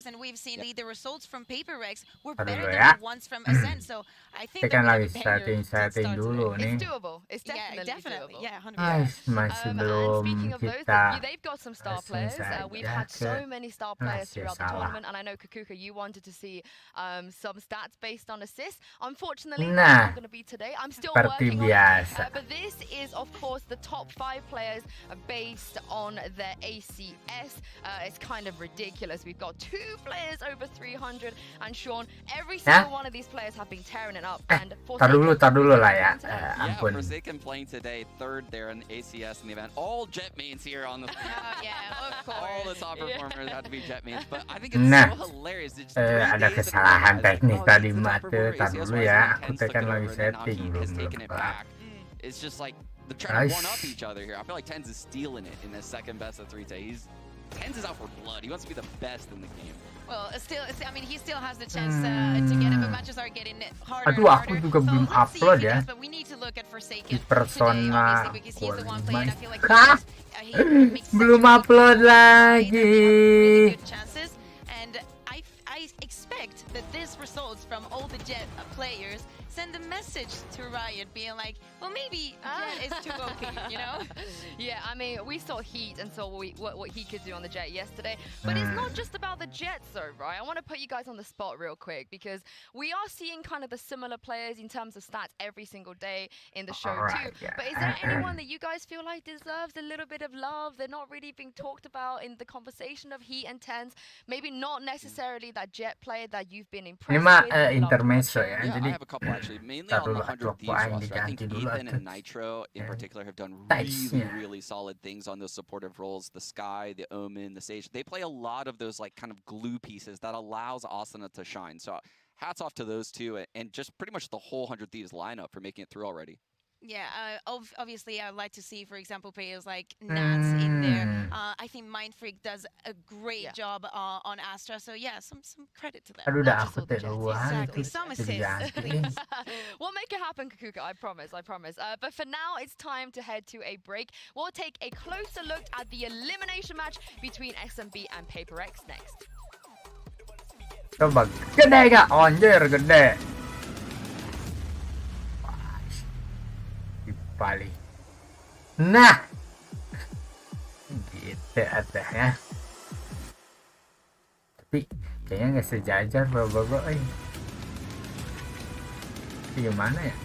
and we've seen the results from Paper Rex were better than the ones from Ascent. So I think that we have a banger start today. It's doable. It's definitely doable. Yeah, 100%. And speaking of those, they've got some star players. We've had so many star players throughout the tournament, and I know Kakuka, you wanted to see some stats based on assists. Unfortunately, that's not going to be today. I'm still working on it. But this is, of course, the top 5 players based on their ACS. It's kind of ridiculous. We've got 2 players over 300, and Sean, every single one of these players have been tearing it up. And tar dulu lah ya. Ampun. Forsaken playing today, 3rd there in ACS in the event. All jet mains here on the of course. All the top performers have to be jet mains. But I think it's so hilarious. Ada kesalahan teknis tadi mate. Tar dulu ya. Aku tekan lagi setting belum. It's just like they're trying to one up each other here. I feel like Tens is stealing it in this second best of 3 day. Tens is out for blood. He wants to be the best in the game. Well, I mean, he still has the chance to get it, but matches are getting harder. Aduh, aku juga belum upload ya. But we need to look at Forsaken Di Persona today, because he's the one playing. I feel like belum upload lagi. Really good chances, and I expect that this results from all the Jet players send a message to Riot being like, well, maybe Jet is too OP, you know? Yeah, I mean, we saw Heat and saw what he could do on the Jet yesterday, but it's not just about the Jets though, right? I want to put you guys on the spot real quick, because we are seeing kind of the similar players in terms of stats every single day in the show too. But is there anyone that you guys feel like deserves a little bit of love? They're not really being talked about in the conversation of Heat and Tens. Maybe not necessarily that Jet player that you've been impressed with. Intermezzo ya. Yeah, Jadi I have a couple actually, mainly on the 100 Thieves roster. I think Ethan and Nitro in particular have done really solid things on those supportive roles. The Sky, the Omen, the Sage. They play a lot of those like kind of glue pieces that allows Asuna to shine. So hats off to those two, and just pretty much the whole 100 Thieves lineup for making it through already. Yeah, obviously I'd like to see, for example, players like Nats in there. I think Mindfreak does a great job on Astra, so yeah, some credit to them. Aduh, dah aku Exactly, some assists, please. We'll make it happen, Kakuka, I promise. But for now, it's time to head to a break. We'll take a closer look at the elimination match between SMB and Paper X next. Coba gede gak? Anjir, gede. Balik. Nah, gitu ya. Tapi kayaknya nggak sejajar bapak-bapak. Gimana ya?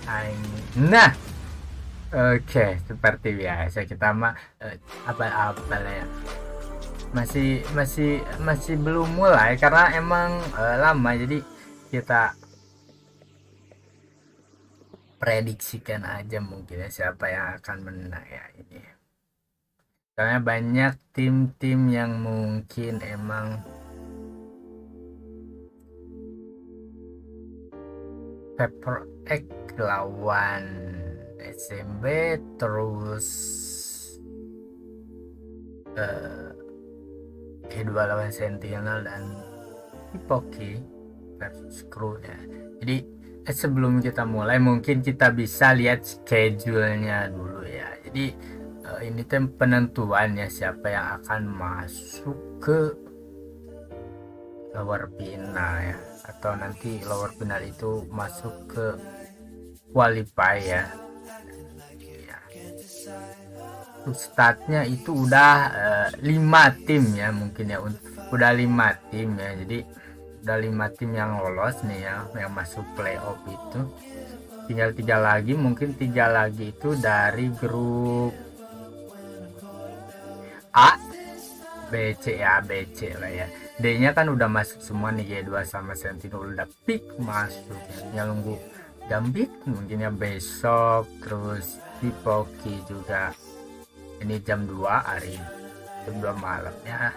Nah, oke, seperti biasa kita mah apa ya? Masih belum mulai karena emang lama, jadi kita prediksikan aja mungkin ya siapa yang akan menang ya ini. Soalnya banyak tim-tim yang mungkin emang Paper X lawan SMB, terus K2 lawan Sentinel dan Hipoki versus Crew ya. Jadi sebelum kita mulai mungkin kita bisa lihat schedule-nya dulu ya. Jadi ini tem penentuannya siapa yang akan masuk ke lower final ya, atau nanti lower final itu masuk ke qualify ya. Startnya itu udah 5 tim ya, mungkin ya, udah 5 tim ya. Jadi udah 5 tim yang lolos nih ya, yang masuk playoff itu. Tinggal 3 lagi, mungkin 3 lagi itu dari grup A, B, C ya, B, C lah ya. D-nya kan udah masuk semua nih, G2 sama Sentinel udah pick masuk ya. Yang nunggu Gambit mungkin ya besok, terus Hipoki juga ini jam 2 hari, jam 2 malam ya.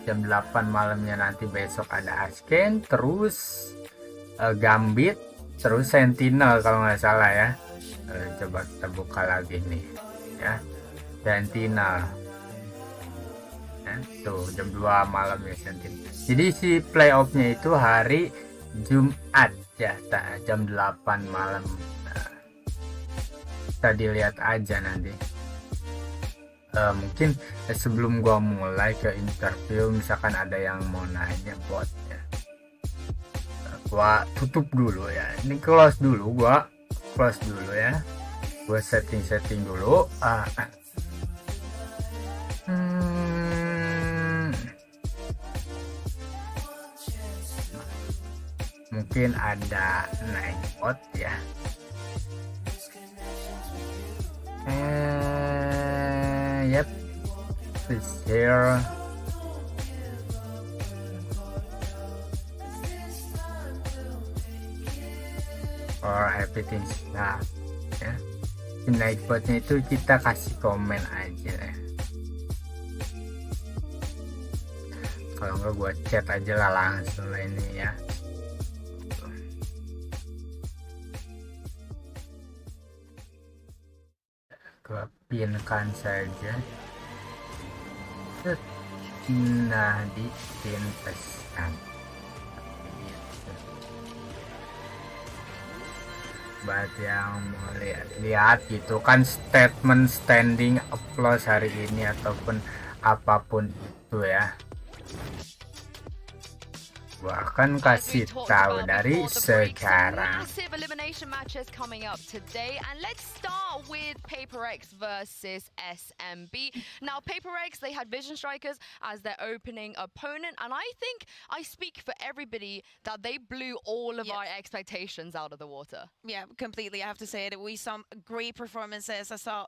Jam 8 malamnya nanti besok ada Asken, terus Gambit, terus Sentinel kalau nggak salah ya. Coba kita buka lagi nih ya, Sentinel ya, tuh jam 2 malam ya Sentinel. Jadi si playoffnya itu hari Jumat ya, jam 8 malam. Kita dilihat aja nanti. Mungkin sebelum gua mulai ke interview, misalkan ada yang mau nanya botnya, gua tutup dulu ya. Ini close dulu ya. Gua setting dulu. Mungkin ada naik bot ya. Yep, it's here. Or everything stuff ya. Naik botnya itu kita kasih komen aja ya. Kalau enggak gua chat aja lah langsung lah ini ya. Gua pinkan saja. Nah, di pin pesan. Buat yang mau lihat gitu kan statement standing applause hari ini ataupun apapun itu ya. Gua akan kasih tahu dari sekarang. Massive elimination matches coming up today, and let's start with PaperX versus SMB. Now, PaperX, they had Vision Strikers as their opening opponent, and I think I speak for everybody that they blew all of our expectations out of the water. Yeah, completely. I have to say it. We saw great performances. I saw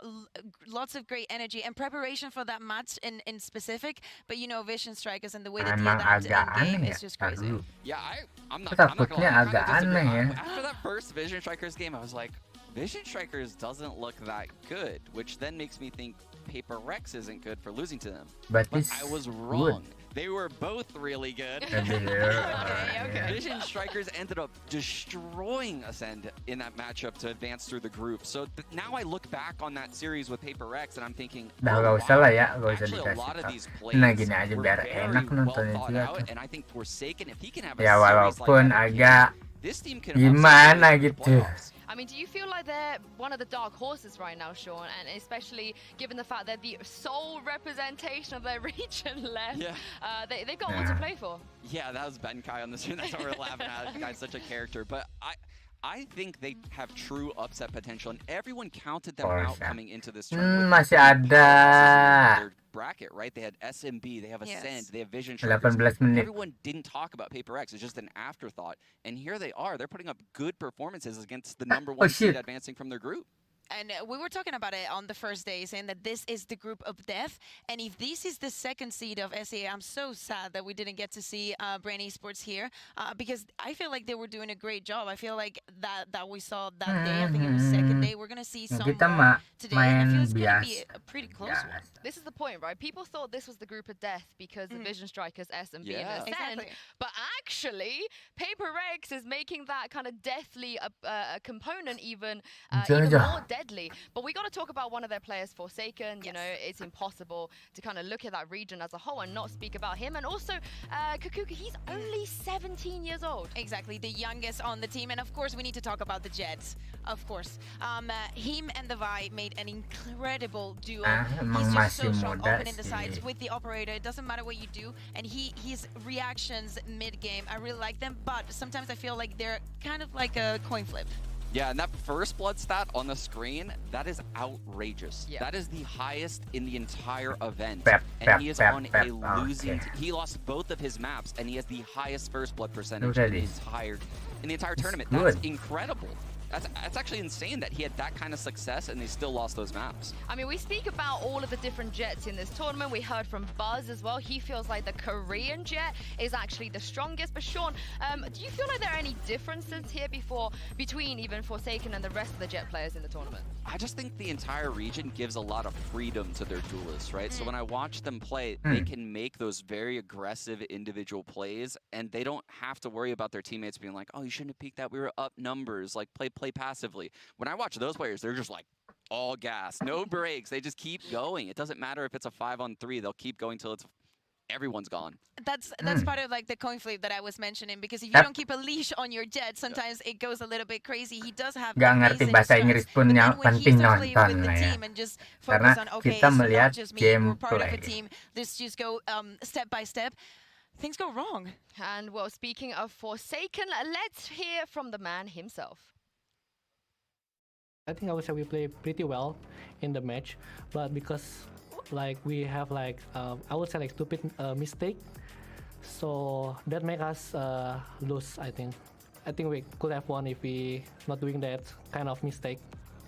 lots of great energy and preparation for that match in specific. But you know, Vision Strikers and the way they did that in game is just crazy. Yeah, I'm not gonna lie. Agak aneh ya. After that first Vision Strikers game, I was like, Vision Strikers doesn't look that good, which then makes me think PaperX isn't good for losing to them. But I was wrong. They were both really good. Okay. Vision Strikers ended up destroying Ascend in that matchup to advance through the group. So now I look back on that series with PaperX and I'm thinking, actually a lot of these plays were very well thought out, and I think Forsaken, if he can have a series like that, this team can gimana gitu. I mean, do you feel like they're one of the dark horses right now, Sean? And especially given the fact they're the sole representation of their region left, they've got one to play for. Yeah, that was Ben Kai on the stream. That's what we're laughing at. The guy's such a character. But I think they have true upset potential, and everyone counted them out coming into this tournament. Masih ada. Bracket, right? They had SMB, they have Ascend, they have Vision Strikers. Everyone didn't talk about PaperX. It's just an afterthought. And here they are. They're putting up good performances against the #1 seed advancing from their group. And we were talking about it on the first day, saying that this is the group of death. And if this is the second seed of SEA, I'm so sad that we didn't get to see Brain Esports here, because I feel like they were doing a great job. I feel like that we saw that day, I think it was second day, we're going to see some more today. And I feel it's going to be a pretty close one. This is the point, right? People thought this was the group of death because the Vision Strikers, SMB, and Ascend. Exactly. But actually, PaperX is making that kind of deathly component even more deadly. But we got to talk about one of their players, Forsaken. You know, it's impossible to kind of look at that region as a whole and not speak about him. And also, Kakuka, he's only 17 years old. Exactly, the youngest on the team. And of course, we need to talk about the Jets. Of course. Him and the Vi made an incredible duo. He's just so strong opening the sides with the operator. It doesn't matter what you do. And his reactions mid-game, I really like them. But sometimes I feel like they're kind of like a coin flip. Yeah, and that first blood stat on the screen, that is outrageous. Yeah. That is the highest in the entire event. And he is on a losing he lost both of his maps, and he has the highest first blood percentage in the entire tournament. That's incredible. That's actually insane that he had that kind of success and they still lost those maps. I mean, we speak about all of the different Jets in this tournament. We heard from Buzz as well. He feels like the Korean Jet is actually the strongest. But Sean, do you feel like there are any differences here between even Forsaken and the rest of the Jet players in the tournament? I just think the entire region gives a lot of freedom to their duelists, right? So when I watch them play, they can make those very aggressive individual plays, and they don't have to worry about their teammates being like, oh, you shouldn't have peeked that. We were up numbers. Like, play passively. When I watch those players, they're just like all gas, no breaks. They just keep going. It doesn't matter if it's a 5-on-3. They'll keep going till it's everyone's gone. That's part of like the coin flip that I was mentioning, because if you don't keep a leash on your jet, sometimes it goes a little bit crazy. He does have Gak ngerti bahasa Inggris pun yang penting nonton lah ya. Karena kita melihat gameplay. Let's just go step by step. Things go wrong. And well, speaking of Forsaken, let's hear from the man himself. I think I would say we play pretty well in the match, but because like we have like I would say like stupid mistake, so that make us lose. I think we could have won if we not doing that kind of mistake.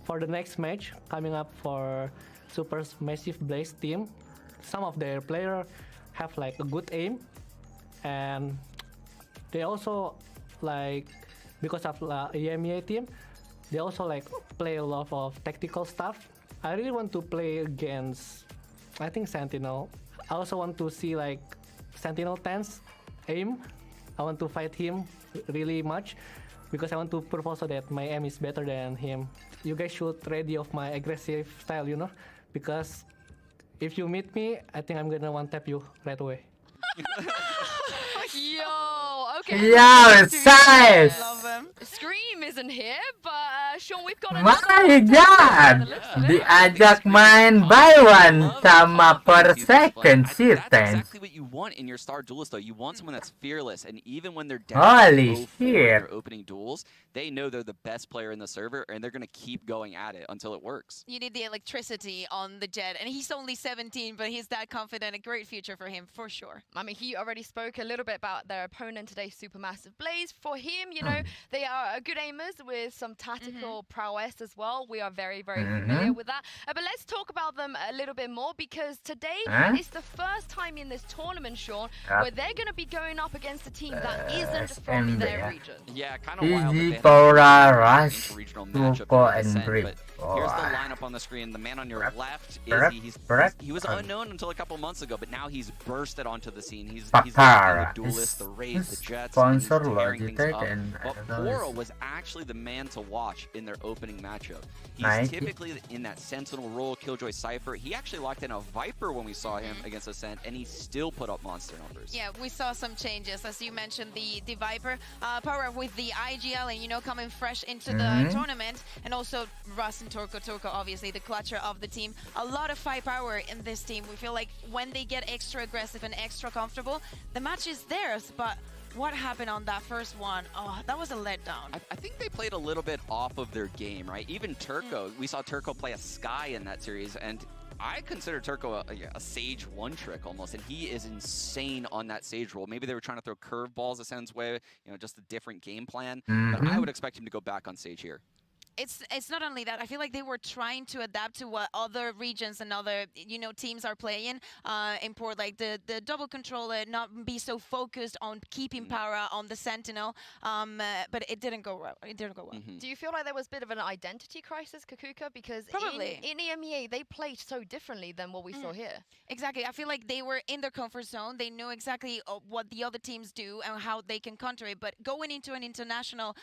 For the next match coming up for Super Massive Blaze team, some of their players have like a good aim, and they also like, because of EMEA team, they also like play a lot of tactical stuff. I really want to play against, I think, Sentinel. I also want to see like Sentinel 10's aim. I want to fight him really much because I want to prove also that my aim is better than him. You guys should ready of my aggressive style, you know, because if you meet me, I think I'm gonna one tap you right away. Yo, okay. Yo, size. Scream isn't here, but Sean, we've got. My God, diajak main by one sama per second sih. That's exactly what you want in your star duelist, though. You want someone that's fearless, and even when they're down, holy shit, they're opening duels, they know they're the best player in the server, and they're gonna keep going at it until it works. You need the electricity on the jet, and he's only 17, but he's that confident. A great future for him, for sure. I mean, he already spoke a little bit about their opponent today, Supermassive Blaze. For him, you know, they are good aimers with some tactical prowess as well. We are very, very familiar with that. But let's talk about them a little bit more, because today is the first time in this tournament, Sean, where they're going to be going up against a team that isn't from their region. Yeah, kind of wild that they have an regional matchup but here's the lineup on the screen. The man on your left, he was unknown until a couple months ago, but now he's bursted onto the scene. He's the duelist, the Wraith, the Jets, sponsor Logitech, and but Poro was actually the man to watch in their opening matchup. He's typically in that Sentinel role, Killjoy Cypher. He actually locked in a Viper when we saw him against Ascent, and he still put up monster numbers. Yeah, we saw some changes, as you mentioned, the Viper power with the IGL, and you know, coming fresh into the tournament, and also Russ and Torko, obviously the clutcher of the team. A lot of firepower in this team. We feel like when they get extra aggressive and extra comfortable, the match is theirs, but what happened on that first one? Oh, that was a letdown. I think they played a little bit off of their game, right? Even Turco, we saw Turco play a Sky in that series, and I consider Turco a Sage one-trick almost, and he is insane on that Sage roll. Maybe they were trying to throw curveballs Ascend's way, you know, just a different game plan, but I would expect him to go back on Sage here. It's not only that. I feel like they were trying to adapt to what other regions and other, you know, teams are playing. Import like the double controller, not be so focused on keeping power on the Sentinel. But it didn't go well. It didn't go well. Do you feel like there was a bit of an identity crisis, Kakuka? Because in EMEA they played so differently than what we saw here. Exactly. I feel like they were in their comfort zone. They knew exactly what the other teams do and how they can counter it. But going into an international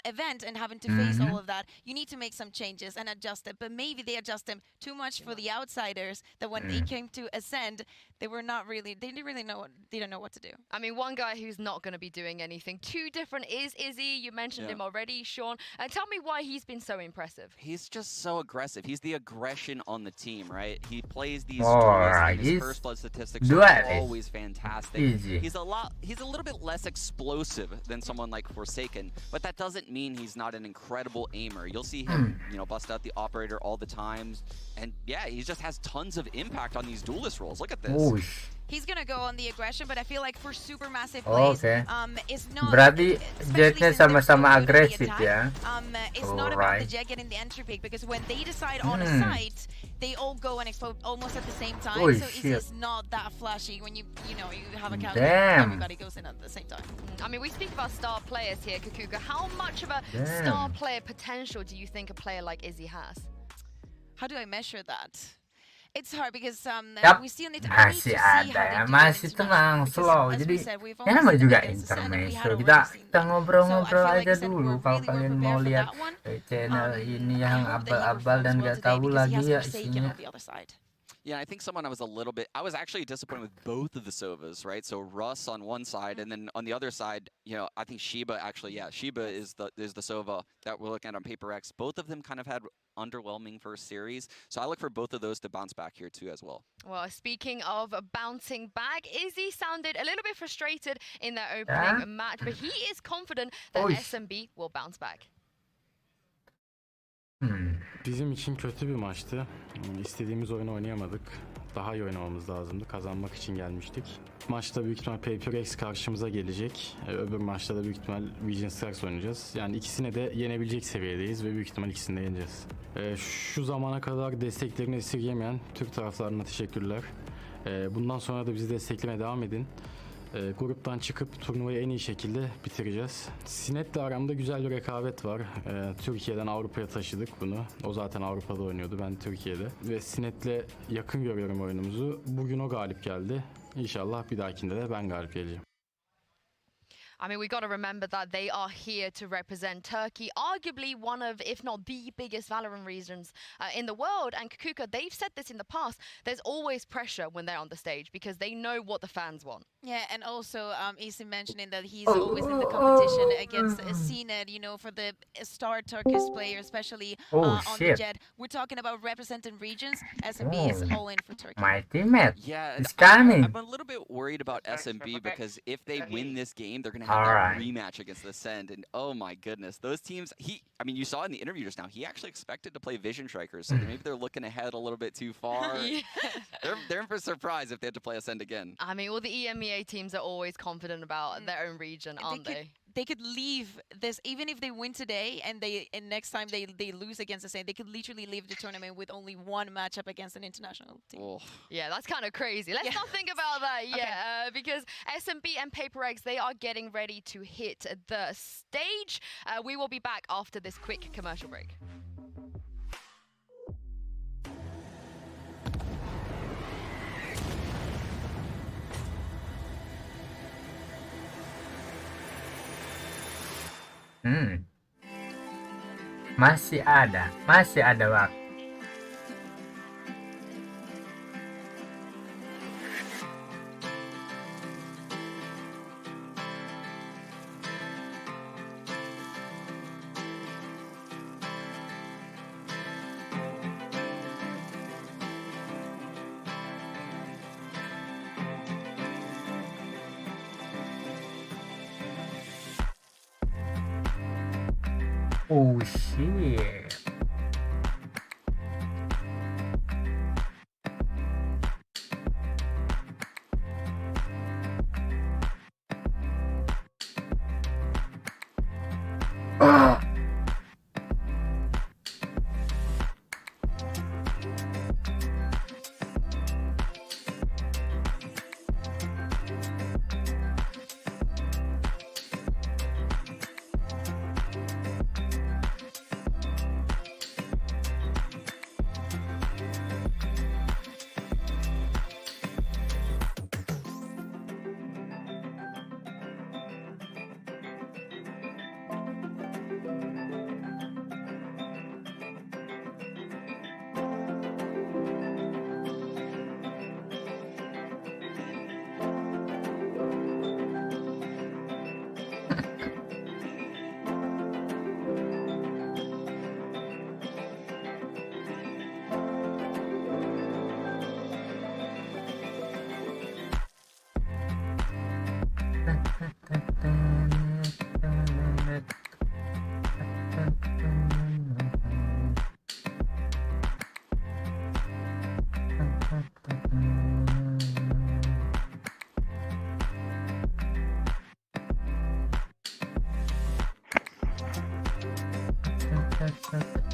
event and having to face all of that, you need to make some changes and adjust it. But maybe they adjust them too much for the outsiders, that when they came to Ascend, they were not really, they didn't really know, didn't know what to do. I mean, one guy who's not going to be doing anything too different is Izzy. You mentioned him already, Sean. And tell me why he's been so impressive. He's just so aggressive. He's the aggression on the team, right? He plays these duelists, his first blood statistics are always fantastic. He's a little bit less explosive than someone like Forsaken, but that doesn't mean he's not an incredible aimer. You'll see him, you know, bust out the operator all the time, and yeah, he just has tons of impact on these duelist roles. Look at this. He's gonna go on the aggression, but I feel like for Supermassive Blaze, it's not. Berarti jetnya sama-sama agresif ya. It's not about the jet getting the entry pick, because when they decide on a site, they all go and explode almost at the same time. So it's not that flashy when you know you have a counter. Everybody goes in at the same time. I mean, we speak about star players here, Kakuka. How much of a star player potential do you think a player like Izzy has? How do I measure that? It's hard because we still need to masih ada ya, masih tenang, slow. Jadi ya namanya juga intermezzo. Kita ngobrol-ngobrol aja dulu. Kalau kalian mau lihat channel ini yang abal-abal dan gak tahu lagi ya isinya. Yeah, I think someone I was actually disappointed with both of the Sovas, right? So Russ on one side, and then on the other side, you know, I think Shiba actually, yeah, Shiba is the Sova that we're looking at on Paper X. Both of them kind of had underwhelming first series, so I look for both of those to bounce back here too as well. Well, speaking of bouncing back, Izzy sounded a little bit frustrated in their opening match, but he is confident that SMB will bounce back. Bizim için kötü bir maçtı. İstediğimiz oyunu oynayamadık. Daha iyi oynamamız lazımdı. Kazanmak için gelmiştik. Maçta büyük ihtimal Paper X karşımıza gelecek. Öbür maçta da büyük ihtimal Vision Strikes oynayacağız. Yani ikisine de yenebilecek seviyedeyiz ve büyük ihtimal ikisini de yeneceğiz. Şu zamana kadar desteklerini esirgemeyen Türk taraftarına teşekkürler. Bundan sonra da bizi desteklemeye devam edin. Gruptan çıkıp turnuvayı en iyi şekilde bitireceğiz. Sinet'le aramda güzel bir rekabet var. Türkiye'den Avrupa'ya taşıdık bunu. O zaten Avrupa'da oynuyordu, ben Türkiye'de. Ve Sinet'le yakın görüyorum oyunumuzu. Bugün o galip geldi. İnşallah bir dahakinde de ben galip geleceğim. I mean, we got to remember that they are here to represent Turkey, arguably one of, if not the biggest Valorant regions in the world. And Kakuka, they've said this in the past, there's always pressure when they're on the stage because they know what the fans want. Yeah, and also Izzy mentioning that he's always in the competition against CNET, you know, for the star Turkish player, especially on the Jet. We're talking about representing regions. SMB is all in for Turkey. My teammate is coming. I'm a little bit worried about SMB because if they win this game, they're going to have that rematch against the Send. And oh my goodness, those teams, I mean, you saw in the interview just now, he actually expected to play Vision Strikers. So maybe they're looking ahead a little bit too far. They're in for a surprise if they had to play Ascend again. I mean, all the EMEA teams are always confident about their own region, aren't they? They could leave this, even if they win today and next time they lose against the same, they could literally leave the tournament with only one matchup against an international team. Oh. Yeah, that's kind of crazy. Let's not think about that yet, because SMB and Paper X, they are getting ready to hit the stage. We will be back after this quick commercial break. Masih ada waktu. Oh shit.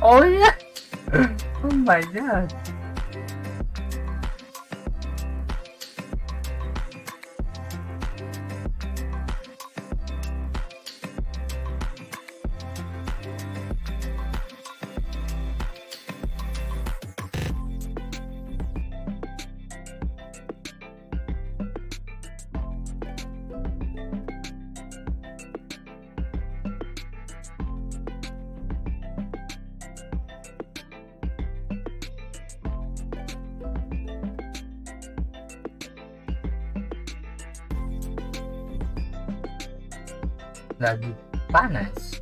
Oh yeah! Oh my god! lagi panas.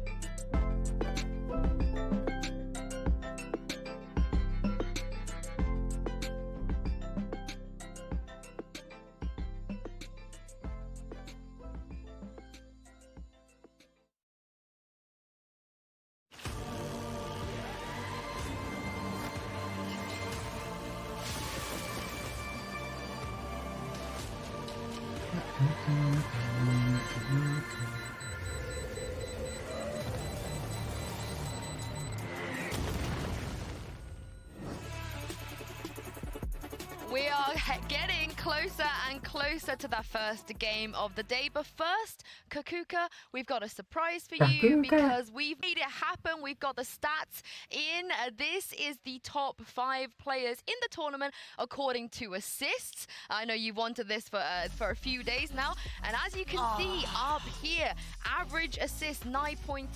We are getting closer and closer to that first game of the day. But first, Kakuka, we've got a surprise for you because we've made it happen. We've got the stats in. This is the top 5 players in the tournament according to assists. I know you've wanted this for a few days now. And as you can see up here, average assist 9.3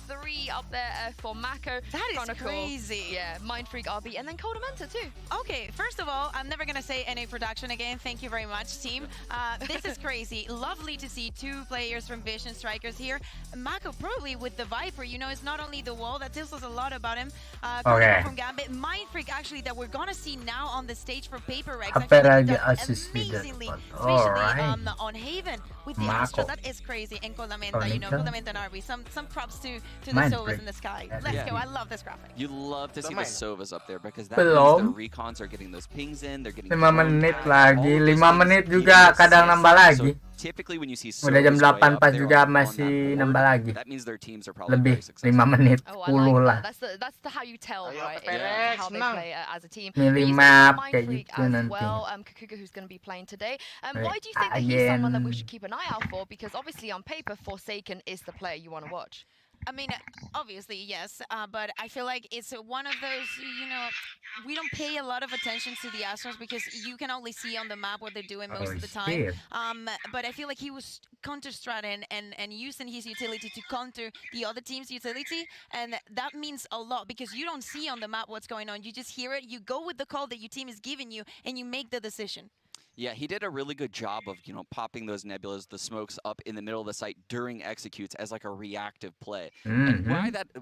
up there for Mako. That is Chronicle, crazy. Yeah, Mindfreak RB, and then Coldamenta too. Okay, first of all, I'm never going to say NA production again. Thank you very much, team. This is crazy. Lovely to see 2 players from Vision Strikers here. Mako probably with the Viper, you know, it's not only the wall, that tells us a lot about him. From Gambit. Mindfreak actually that we're going to see now on the stage for Paper Rex. Amazingly, especially on Haven with the Astra. That is crazy. And Coldamenta, you know, Coldamenta and RB. Some props to the Sovas in the sky. Let's go. I love this graphic. You love to see the Sovas up there because that means the recons are getting those pings in. They're getting 5 menit lagi, 5 menit juga kadang nambah lagi. Typically when you see udah jam 8 pas juga masih nambah lagi. That means their teams are probably lebih 5 menit, 10 lah. That's how you tell, right? How they play as a team. Milih map kayak gitu nanti. Kakuka, who's going to be playing today. Why do you think that he's someone that we should keep an eye out for? Because obviously on paper, Forsaken is the player you want to watch. I mean, obviously, yes, but I feel like it's one of those, you know, we don't pay a lot of attention to the Astros because you can only see on the map what they're doing most of the time. But I feel like he was counter-stratting and using his utility to counter the other team's utility, and that means a lot because you don't see on the map what's going on. You just hear it, you go with the call that your team is giving you, and you make the decision. Yeah, he did a really good job of, you know, popping those nebulas, the smokes up in the middle of the site during executes as like a reactive play. And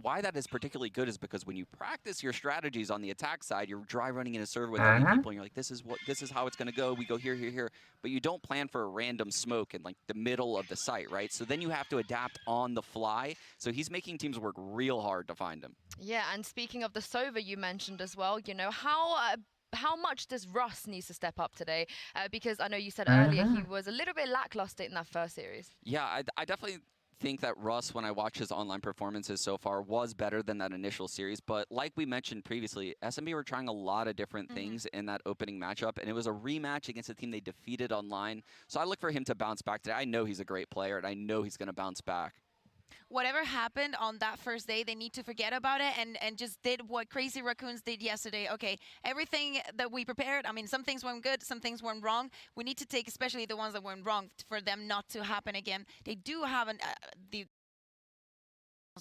why that is particularly good is because when you practice your strategies on the attack side, you're dry running in a server with other people, and you're like, this is how it's going to go. We go here, here, here. But you don't plan for a random smoke in like the middle of the site, right? So then you have to adapt on the fly. So he's making teams work real hard to find him. Yeah, and speaking of the Sova you mentioned as well, you know, how much does Russ need to step up today? Because I know you said earlier he was a little bit lackluster in that first series. Yeah, I definitely think that Russ, when I watch his online performances so far, was better than that initial series. But like we mentioned previously, SMB were trying a lot of different things in that opening matchup, and it was a rematch against a team they defeated online. So I look for him to bounce back today. I know he's a great player, and I know he's going to bounce back. Whatever happened on that first day, they need to forget about it and just did what Crazy Raccoons did yesterday. Okay, everything that we prepared, I mean, some things went good, some things went wrong. We need to take, especially the ones that went wrong, for them not to happen again. They do have the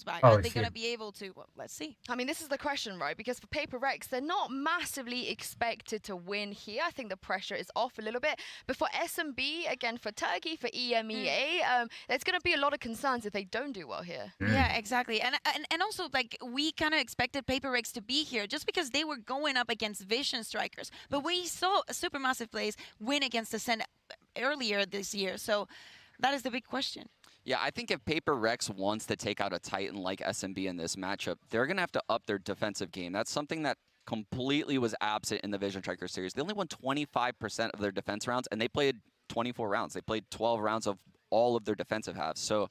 back. Are they going to be able to? Well, let's see. I mean, this is the question, right? Because for Paper Rex, they're not massively expected to win here. I think the pressure is off a little bit. But for SMB, again, for Turkey, for EMEA, there's going to be a lot of concerns if they don't do well here. Yeah, exactly. And also, like, we kind of expected Paper Rex to be here just because they were going up against Vision Strikers. But we saw Supermassive Plays win against Ascent earlier this year. So that is the big question. Yeah, I think if Paper Rex wants to take out a Titan like SMB in this matchup, they're going to have to up their defensive game. That's something that completely was absent in the Vision Striker series. They only won 25% of their defense rounds, and they played 24 rounds. They played 12 rounds of all of their defensive halves. So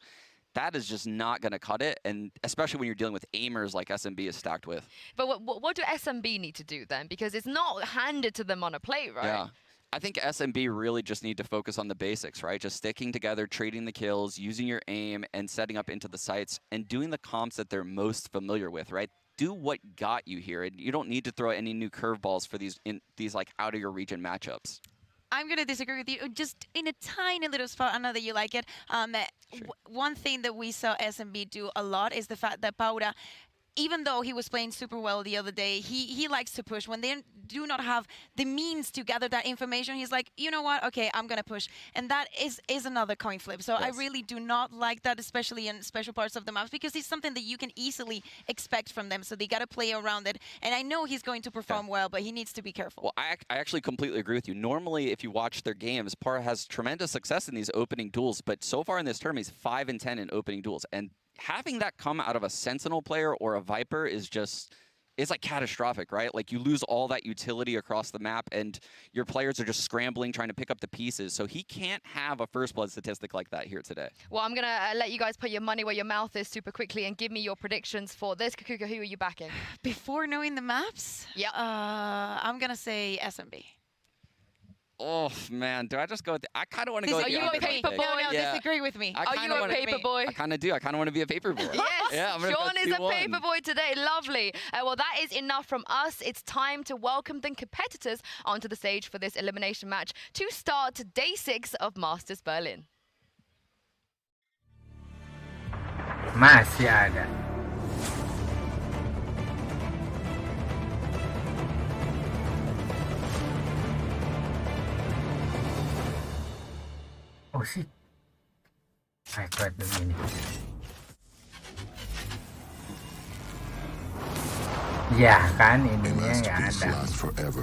that is just not going to cut it, and especially when you're dealing with aimers like SMB is stacked with. But what do SMB need to do then? Because it's not handed to them on a plate, right? Yeah. I think SMB really just need to focus on the basics, right? Just sticking together, trading the kills, using your aim, and setting up into the sites, and doing the comps that they're most familiar with, right? Do what got you here, and you don't need to throw any new curveballs for these like out of your region matchups. I'm going to disagree with you, just in a tiny little spot. I know that you like it. Sure. One thing that we saw SMB do a lot is the fact that Paura, even though he was playing super well the other day, he likes to push. When they do not have the means to gather that information, he's like, you know what? Okay, I'm gonna push, and that is another coin flip. So I really do not like that, especially in special parts of the maps, because it's something that you can easily expect from them. So they gotta play around it, and I know he's going to perform well, but he needs to be careful. Well, I actually completely agree with you. Normally, if you watch their games, Par has tremendous success in these opening duels, but so far in this term, he's 5-10 in opening duels, and having that come out of a Sentinel player or a Viper is just, it's like catastrophic, right? Like you lose all that utility across the map and your players are just scrambling, trying to pick up the pieces. So he can't have a first blood statistic like that here today. Well, I'm going to let you guys put your money where your mouth is super quickly and give me your predictions for this. Kakuka, who are you backing? Before knowing the maps? Yep. I'm going to say SMB. Oh, man. Do I just go with I kind of want to go with Are you a paper boy? No, disagree with me. Are you a paper boy? I kind of do. I kind of want to be a paper boy. Yes, yeah, Sean is a paper boy today. Lovely. Well, that is enough from us. It's time to welcome the competitors onto the stage for this elimination match to start day 6 of Masters Berlin. Masih ada. Oh shit. I tried the mini. Ya kan ininya nggak ada. Last forever.